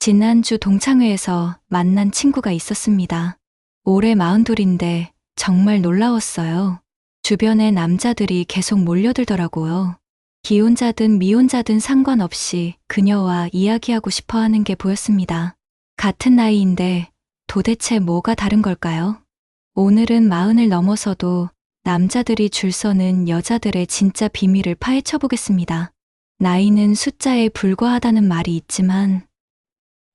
지난주 동창회에서 만난 친구가 있었습니다. 올해 42인데 정말 놀라웠어요. 주변에 남자들이 계속 몰려들더라고요. 기혼자든 미혼자든 상관없이 그녀와 이야기하고 싶어 하는 게 보였습니다. 같은 나이인데 도대체 뭐가 다른 걸까요? 오늘은 40을 넘어서도 남자들이 줄 서는 여자들의 진짜 비밀을 파헤쳐 보겠습니다. 나이는 숫자에 불과하다는 말이 있지만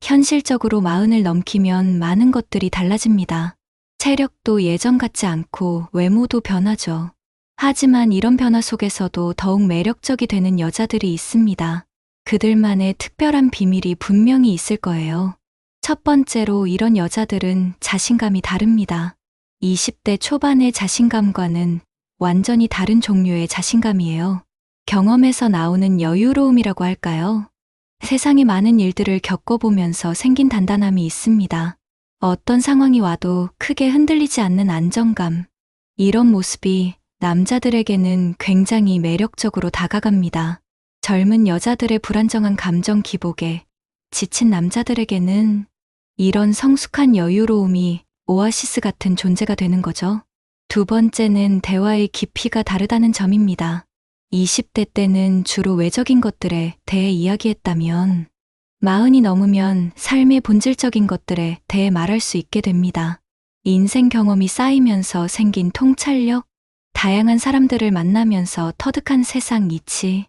현실적으로 40을 넘기면 많은 것들이 달라집니다. 체력도 예전 같지 않고 외모도 변하죠. 하지만 이런 변화 속에서도 더욱 매력적이 되는 여자들이 있습니다. 그들만의 특별한 비밀이 분명히 있을 거예요. 첫 번째로 이런 여자들은 자신감이 다릅니다. 20대 초반의 자신감과는 완전히 다른 종류의 자신감이에요. 경험에서 나오는 여유로움이라고 할까요? 세상의 많은 일들을 겪어보면서 생긴 단단함이 있습니다. 어떤 상황이 와도 크게 흔들리지 않는 안정감. 이런 모습이 남자들에게는 굉장히 매력적으로 다가갑니다. 젊은 여자들의 불안정한 감정 기복에 지친 남자들에게는 이런 성숙한 여유로움이 오아시스 같은 존재가 되는 거죠. 두 번째는 대화의 깊이가 다르다는 점입니다. 20대 때는 주로 외적인 것들에 대해 이야기했다면 40이 넘으면 삶의 본질적인 것들에 대해 말할 수 있게 됩니다. 인생 경험이 쌓이면서 생긴 통찰력, 다양한 사람들을 만나면서 터득한 세상 이치,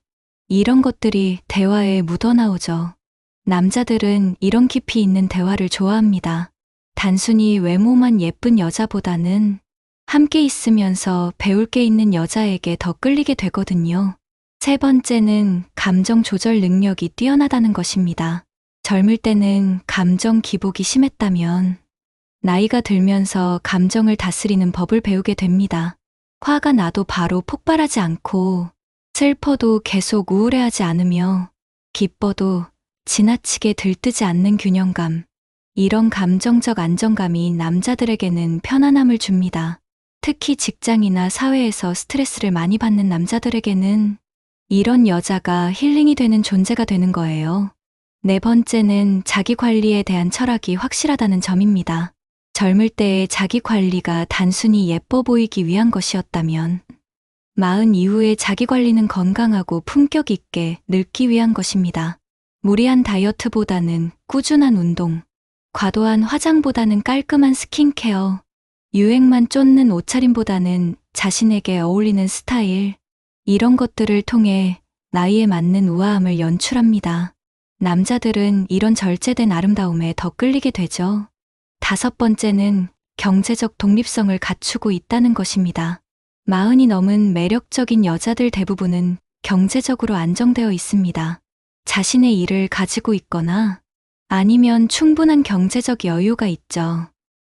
이런 것들이 대화에 묻어나오죠. 남자들은 이런 깊이 있는 대화를 좋아합니다. 단순히 외모만 예쁜 여자보다는 함께 있으면서 배울 게 있는 여자에게 더 끌리게 되거든요. 세 번째는 감정 조절 능력이 뛰어나다는 것입니다. 젊을 때는 감정 기복이 심했다면 나이가 들면서 감정을 다스리는 법을 배우게 됩니다. 화가 나도 바로 폭발하지 않고 슬퍼도 계속 우울해하지 않으며 기뻐도 지나치게 들뜨지 않는 균형감. 이런 감정적 안정감이 남자들에게는 편안함을 줍니다. 특히 직장이나 사회에서 스트레스를 많이 받는 남자들에게는 이런 여자가 힐링이 되는 존재가 되는 거예요. 네 번째는 자기 관리에 대한 철학이 확실하다는 점입니다. 젊을 때의 자기 관리가 단순히 예뻐 보이기 위한 것이었다면 40 이후의 자기 관리는 건강하고 품격 있게 늙기 위한 것입니다. 무리한 다이어트보다는 꾸준한 운동, 과도한 화장보다는 깔끔한 스킨케어, 유행만 쫓는 옷차림보다는 자신에게 어울리는 스타일, 이런 것들을 통해 나이에 맞는 우아함을 연출합니다. 남자들은 이런 절제된 아름다움에 더 끌리게 되죠. 다섯 번째는 경제적 독립성을 갖추고 있다는 것입니다. 40이 넘은 매력적인 여자들 대부분은 경제적으로 안정되어 있습니다. 자신의 일을 가지고 있거나 아니면 충분한 경제적 여유가 있죠.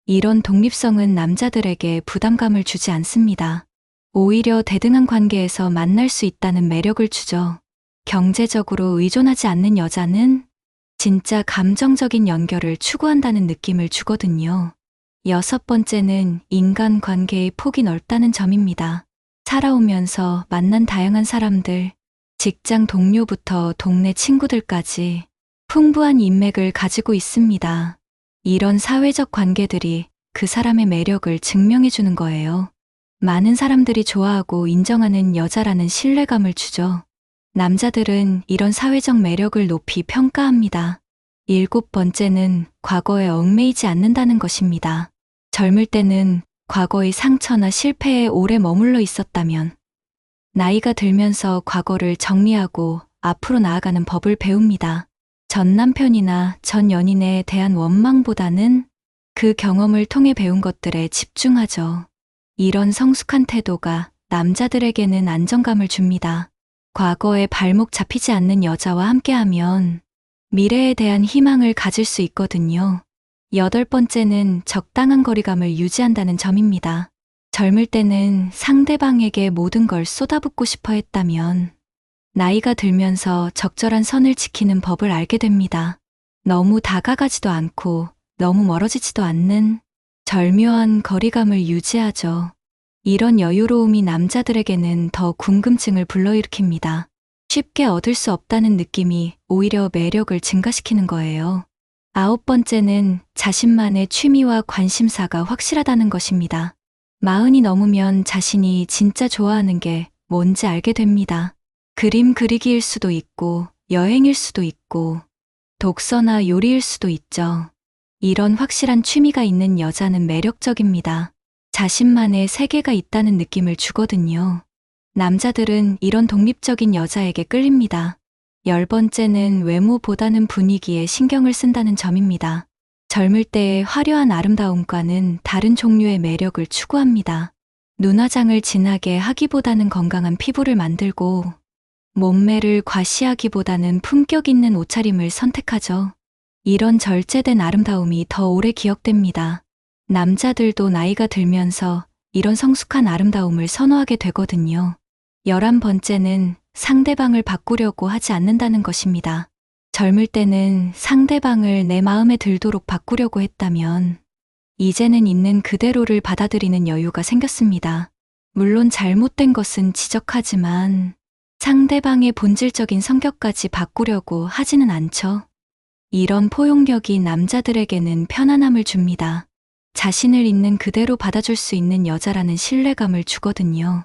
이런 독립성은 남자들에게 부담감을 주지 않습니다. 오히려 대등한 관계에서 만날 수 있다는 매력을 주죠. 경제적으로 의존하지 않는 여자는 진짜 감정적인 연결을 추구한다는 느낌을 주거든요. 여섯 번째는 인간 관계의 폭이 넓다는 점입니다. 살아오면서 만난 다양한 사람들, 직장 동료부터 동네 친구들까지 풍부한 인맥을 가지고 있습니다. 이런 사회적 관계들이 그 사람의 매력을 증명해 주는 거예요. 많은 사람들이 좋아하고 인정하는 여자라는 신뢰감을 주죠. 남자들은 이런 사회적 매력을 높이 평가합니다. 일곱 번째는 과거에 얽매이지 않는다는 것입니다. 젊을 때는 과거의 상처나 실패에 오래 머물러 있었다면 나이가 들면서 과거를 정리하고 앞으로 나아가는 법을 배웁니다. 전 남편이나 전 연인에 대한 원망보다는 그 경험을 통해 배운 것들에 집중하죠. 이런 성숙한 태도가 남자들에게는 안정감을 줍니다. 과거에 발목 잡히지 않는 여자와 함께하면 미래에 대한 희망을 가질 수 있거든요. 여덟 번째는 적당한 거리감을 유지한다는 점입니다. 젊을 때는 상대방에게 모든 걸 쏟아붓고 싶어 했다면 나이가 들면서 적절한 선을 지키는 법을 알게 됩니다. 너무 다가가지도 않고 너무 멀어지지도 않는 절묘한 거리감을 유지하죠. 이런 여유로움이 남자들에게는 더 궁금증을 불러일으킵니다. 쉽게 얻을 수 없다는 느낌이 오히려 매력을 증가시키는 거예요. 9번째는 자신만의 취미와 관심사가 확실하다는 것입니다. 40이 넘으면 자신이 진짜 좋아하는 게 뭔지 알게 됩니다. 그림 그리기일 수도 있고, 여행일 수도 있고, 독서나 요리일 수도 있죠. 이런 확실한 취미가 있는 여자는 매력적입니다. 자신만의 세계가 있다는 느낌을 주거든요. 남자들은 이런 독립적인 여자에게 끌립니다. 10번째는 외모보다는 분위기에 신경을 쓴다는 점입니다. 젊을 때의 화려한 아름다움과는 다른 종류의 매력을 추구합니다. 눈화장을 진하게 하기보다는 건강한 피부를 만들고, 몸매를 과시하기보다는 품격 있는 옷차림을 선택하죠. 이런 절제된 아름다움이 더 오래 기억됩니다. 남자들도 나이가 들면서 이런 성숙한 아름다움을 선호하게 되거든요. 11번째는 상대방을 바꾸려고 하지 않는다는 것입니다. 젊을 때는 상대방을 내 마음에 들도록 바꾸려고 했다면, 이제는 있는 그대로를 받아들이는 여유가 생겼습니다. 물론 잘못된 것은 지적하지만, 상대방의 본질적인 성격까지 바꾸려고 하지는 않죠. 이런 포용력이 남자들에게는 편안함을 줍니다. 자신을 있는 그대로 받아줄 수 있는 여자라는 신뢰감을 주거든요.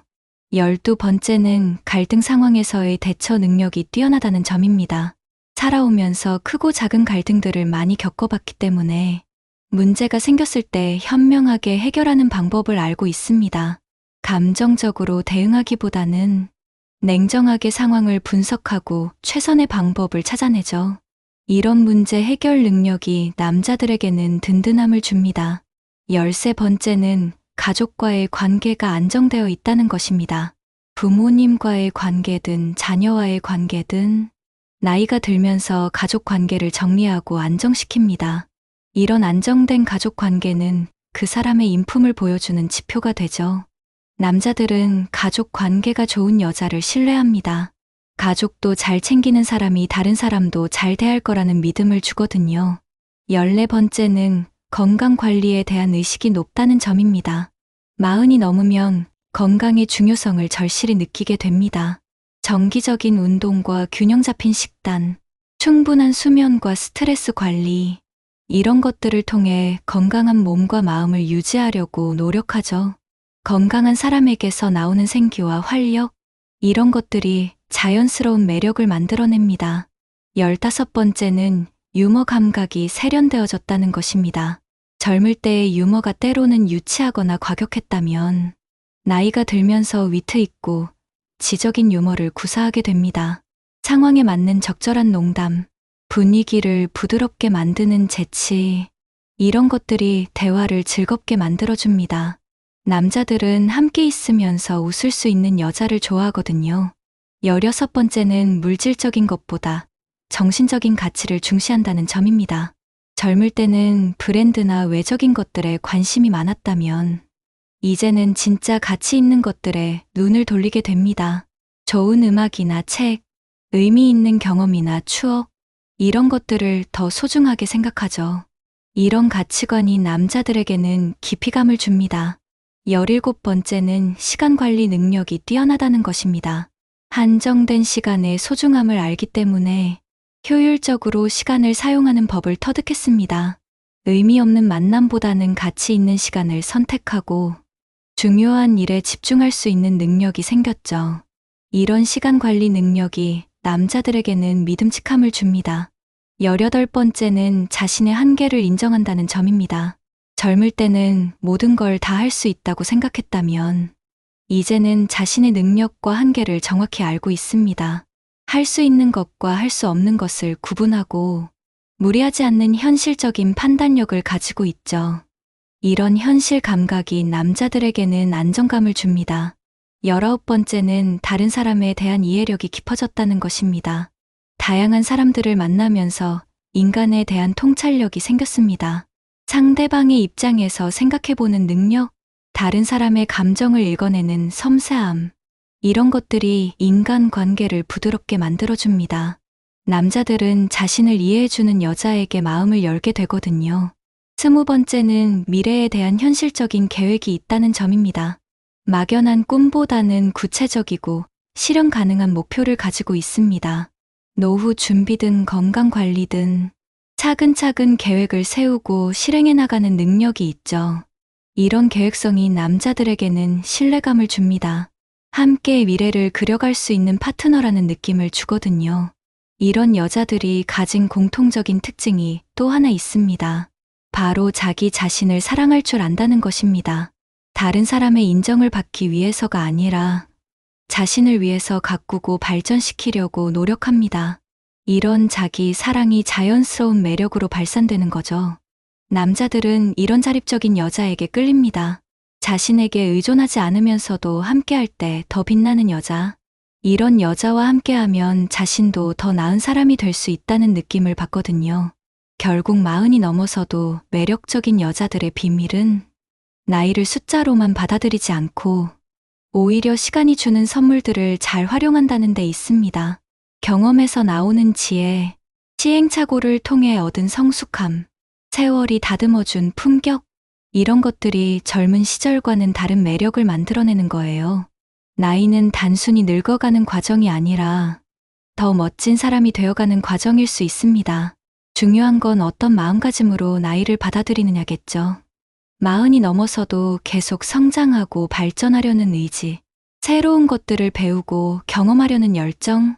12번째는 갈등 상황에서의 대처 능력이 뛰어나다는 점입니다. 살아오면서 크고 작은 갈등들을 많이 겪어봤기 때문에 문제가 생겼을 때 현명하게 해결하는 방법을 알고 있습니다. 감정적으로 대응하기보다는 냉정하게 상황을 분석하고 최선의 방법을 찾아내죠. 이런 문제 해결 능력이 남자들에게는 든든함을 줍니다. 13번째는 가족과의 관계가 안정되어 있다는 것입니다. 부모님과의 관계든 자녀와의 관계든 나이가 들면서 가족 관계를 정리하고 안정시킵니다. 이런 안정된 가족 관계는 그 사람의 인품을 보여주는 지표가 되죠. 남자들은 가족 관계가 좋은 여자를 신뢰합니다. 가족도 잘 챙기는 사람이 다른 사람도 잘 대할 거라는 믿음을 주거든요. 14번째는 건강 관리에 대한 의식이 높다는 점입니다. 40이 넘으면 건강의 중요성을 절실히 느끼게 됩니다. 정기적인 운동과 균형 잡힌 식단, 충분한 수면과 스트레스 관리, 이런 것들을 통해 건강한 몸과 마음을 유지하려고 노력하죠. 건강한 사람에게서 나오는 생기와 활력, 이런 것들이 자연스러운 매력을 만들어냅니다. 15번째는 유머 감각이 세련되어졌다는 것입니다. 젊을 때의 유머가 때로는 유치하거나 과격했다면 나이가 들면서 위트 있고 지적인 유머를 구사하게 됩니다. 상황에 맞는 적절한 농담, 분위기를 부드럽게 만드는 재치, 이런 것들이 대화를 즐겁게 만들어줍니다. 남자들은 함께 있으면서 웃을 수 있는 여자를 좋아하거든요. 16번째는 물질적인 것보다 정신적인 가치를 중시한다는 점입니다. 젊을 때는 브랜드나 외적인 것들에 관심이 많았다면 이제는 진짜 가치 있는 것들에 눈을 돌리게 됩니다. 좋은 음악이나 책, 의미 있는 경험이나 추억, 이런 것들을 더 소중하게 생각하죠. 이런 가치관이 남자들에게는 깊이감을 줍니다. 17번째는 시간 관리 능력이 뛰어나다는 것입니다. 한정된 시간의 소중함을 알기 때문에 효율적으로 시간을 사용하는 법을 터득했습니다. 의미 없는 만남보다는 가치 있는 시간을 선택하고 중요한 일에 집중할 수 있는 능력이 생겼죠. 이런 시간 관리 능력이 남자들에게는 믿음직함을 줍니다. 18번째는 자신의 한계를 인정한다는 점입니다. 젊을 때는 모든 걸 다 할 수 있다고 생각했다면 이제는 자신의 능력과 한계를 정확히 알고 있습니다. 할 수 있는 것과 할 수 없는 것을 구분하고 무리하지 않는 현실적인 판단력을 가지고 있죠. 이런 현실 감각이 남자들에게는 안정감을 줍니다. 19번째는 다른 사람에 대한 이해력이 깊어졌다는 것입니다. 다양한 사람들을 만나면서 인간에 대한 통찰력이 생겼습니다. 상대방의 입장에서 생각해보는 능력, 다른 사람의 감정을 읽어내는 섬세함, 이런 것들이 인간관계를 부드럽게 만들어줍니다. 남자들은 자신을 이해해주는 여자에게 마음을 열게 되거든요. 20번째는 미래에 대한 현실적인 계획이 있다는 점입니다. 막연한 꿈보다는 구체적이고 실현 가능한 목표를 가지고 있습니다. 노후 준비든 건강 관리든 차근차근 계획을 세우고 실행해 나가는 능력이 있죠. 이런 계획성이 남자들에게는 신뢰감을 줍니다. 함께 미래를 그려갈 수 있는 파트너라는 느낌을 주거든요. 이런 여자들이 가진 공통적인 특징이 또 하나 있습니다. 바로 자기 자신을 사랑할 줄 안다는 것입니다. 다른 사람의 인정을 받기 위해서가 아니라 자신을 위해서 가꾸고 발전시키려고 노력합니다. 이런 자기 사랑이 자연스러운 매력으로 발산되는 거죠. 남자들은 이런 자립적인 여자에게 끌립니다. 자신에게 의존하지 않으면서도 함께할 때 더 빛나는 여자. 이런 여자와 함께하면 자신도 더 나은 사람이 될 수 있다는 느낌을 받거든요. 결국 40이 넘어서도 매력적인 여자들의 비밀은 나이를 숫자로만 받아들이지 않고 오히려 시간이 주는 선물들을 잘 활용한다는 데 있습니다. 경험에서 나오는 지혜, 시행착오를 통해 얻은 성숙함, 세월이 다듬어준 품격, 이런 것들이 젊은 시절과는 다른 매력을 만들어내는 거예요. 나이는 단순히 늙어가는 과정이 아니라 더 멋진 사람이 되어가는 과정일 수 있습니다. 중요한 건 어떤 마음가짐으로 나이를 받아들이느냐겠죠. 40이 넘어서도 계속 성장하고 발전하려는 의지, 새로운 것들을 배우고 경험하려는 열정,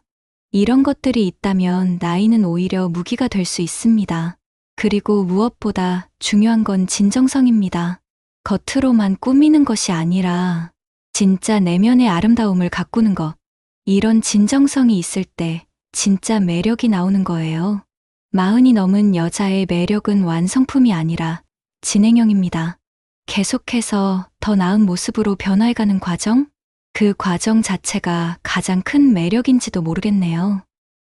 이런 것들이 있다면 나이는 오히려 무기가 될 수 있습니다. 그리고 무엇보다 중요한 건 진정성입니다. 겉으로만 꾸미는 것이 아니라 진짜 내면의 아름다움을 가꾸는 것. 이런 진정성이 있을 때 진짜 매력이 나오는 거예요. 40이 넘은 여자의 매력은 완성품이 아니라 진행형입니다. 계속해서 더 나은 모습으로 변화해가는 과정? 그 과정 자체가 가장 큰 매력인지도 모르겠네요.